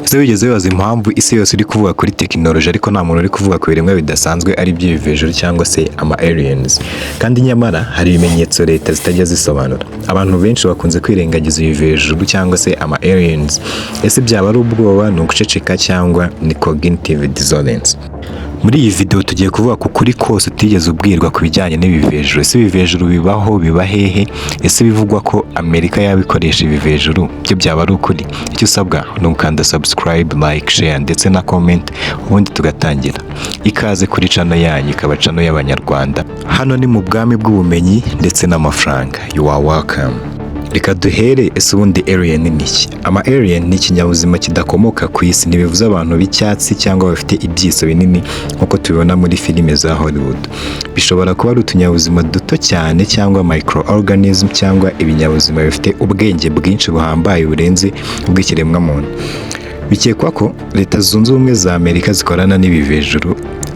ese wigeze wibaza impamvu isi yose iri kuvuga kuri tekinoloji ariko nta muntu uri kuvuga ku biremwa bidasanzwe ari iby'ibivejuru cyangwa se ama aliens? Kandi nyamara hari ibimenyetso leta zitajya zisobanura. Abantu benshi bakunze kwirengagiza ibivejuru cyangwa se ama aliens. Ese byaba ari ubwoba, ni uguceceka cyangwa ni cognitive dissonance? Muri iyi video tugiye kuvuga ku kuri kose utigeze ubwirwa ku bijyanye n'ibivejuru. Ese ibivejuru bibaho, biba hehe? Ese bivugwa ko Amerika yabikoresha ibivejuru byo byaba ari ukuri? Icyo usabwa ni ukanda subscribe, like, share ndetse na comment, ubundi tugatangira. Ikaze kuri channel yanyu, ikaba channel y'abanyarwanda. Hano ni mu bwami bw'ubumenyi ndetse n'amafaranga. You are welcome. Reka duhere, ese ubundi alien ni iki? Ama alien ni ikinyabuzima kidakomoka ku isi, ntibivuze abantu b'icyatsi cyangwa bafite ibyiso binini nk'uko tubibona muri filime za Hollywood. Bishobora kuba ari utunyabuzima duto cyane cyangwa microorganism cyangwa ibinyabuzima bifite ubwenge bwinshi buhambaye burenze ubw'ikiremwa muntu. Bikekwa ko Leta Zunze Ubumwe za Amerika zikorana n'ibivejuru,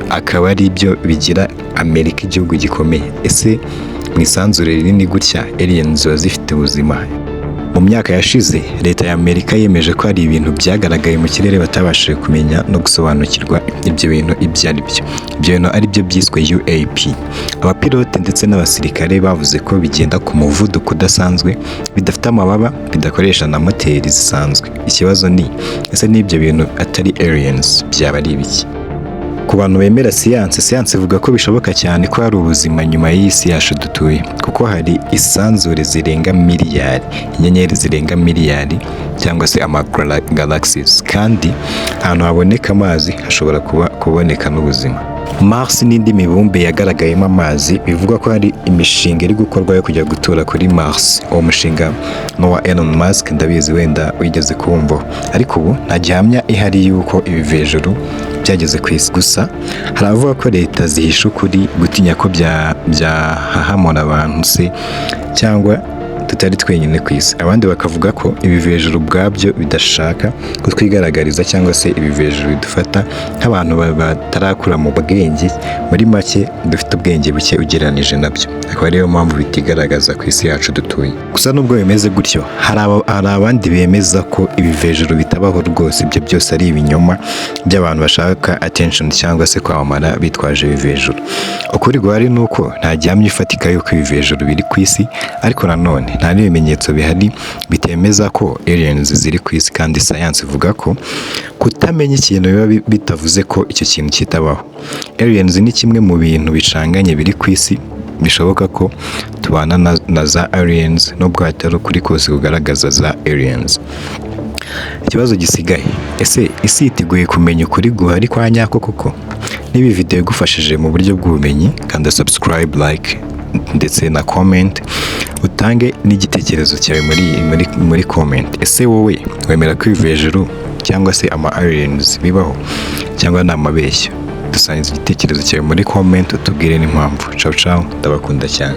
akaba ari byo bigira Amerika igihugu gikomeye. Ese mu isanzure rinini gutya aliens ziba zifite ubuzima? Mu myaka yashize Leta ya Amerika yemeje ko hari ibintu byagaragaye mu kirere batabashije kumenya no gusobanukirwa ibyo bintu ibyo ari byo. Ibyo bintu ari byo byiswe UAP. Abapilote ndetse n'abasirikare bavuze ko bigenda ku muvuduko udasanzwe, bidafite amababa, bidakoresha na moteri zisanzwe. Ikibazo ni ese n'ibyo bintu atari aliens byaba ari ibiki? Ku bantu bemera siyanse ivuga ko bishoboka cyane ko hari ubuzima nyuma y'isi yacu dutuye, kuko hari isanzure zirenga miliyari, inyenyeri zirenga miliyari cyangwa se ama galaxies, kandi ahantu haboneka amazi hashobora kuboneka n'ubuzima. Mars n'indi mibumbe yagaragayemo amazi, bivugwa ko hari imishinga iri gukorwa yo kujya gutura kuri Mars. Uwo mushinga ni uwa Elon Musk, ndabizi wenda wigeze kuwumvaho, ariko ubu nta gihamya ihari y'uko ibivejuru byageze ku isi. Gusa hari abavuga ko leta zihisha ukuri, gutinya ko byahahamura abantu se cyangwa tutari twenyine ku isi. Abandi bakavuga ko ibivejuru ubwabyo bidashaka kutwigaragariza cyangwa se ibivejuru bidufata nk'abantu batarakura mu bwenge, muri make dufite ubwenge buke ugereranije nabyo, akaba ariyo mpamvu bitigaragaza ku isi yacu dutuye. Gusa nubwo bimeze gutyo, hari abandi bemeza ko ibivejuru bitabaho rwose, ibyo byose ari ibinyoma by'abantu bashaka attention cyangwa se kwamamara bitwaje ibivejuru. Ukuri guhari ni uko nta gihamya ifatika y'uko ibivejuru biri ku isi, ariko nanone nta n'ibimenyetso bihari bitemeza ko aliens ziri ku isi, kandi science ivuga ko kutamenya ikintu biba bitavuze ko icyo kintu kitabaho. Aliens ni kimwe mu bintu bicanganye biri ku isi, bishoboka ko tubana na za aliens nubwo hatari ukuri kose kugaragaza za aliens. Ikibazo gisigaye, ese isi yiteguye kumenya ukuri guhari kwa nyako koko? Niba iyi video igufashije mu buryo bw'ubumenyi, kanda subscribe, like ndetse na comment, utange n'igitekerezo cyawe muri comment. Ese wowe wemera ko ibivejuru cyangwa se ama aliens bibaho cyangwa ni amabeshyo? Dusangiza igitekerezo cyawe muri comment, utubwire n'impamvu. Ciao ciao, ndabakunda cyane.